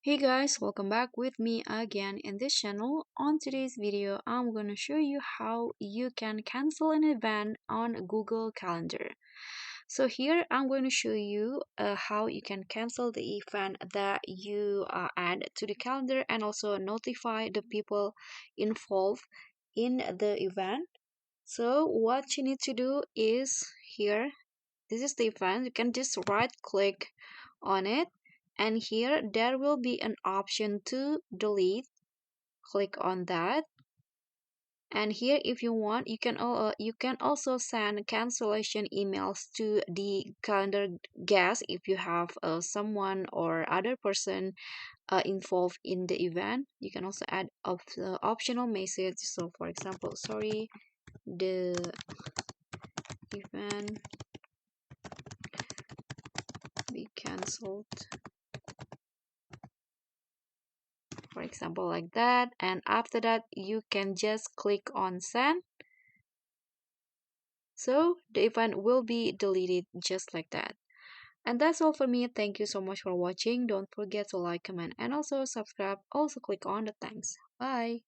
Hey guys, welcome back with me again in this channel. On today's video, I'm going to show you how you can cancel an event on Google Calendar. So here I'm going to show you how you can cancel the event that you add to the calendar and also notify the people involved in the event. So what you need to do is here, this is the event. You can just right click on it, and here there will be an option to delete. Click on that, and here if you want you can also send cancellation emails to the calendar guest if you have someone or other person involved in the event. You can also add optional message. So for example, sorry, the event be cancelled, for example, like that. And after that you can just click on send, so the event will be deleted just like that. And that's all for me. Thank you so much for watching. Don't forget to like, comment, and also subscribe. Also click on the thanks. Bye.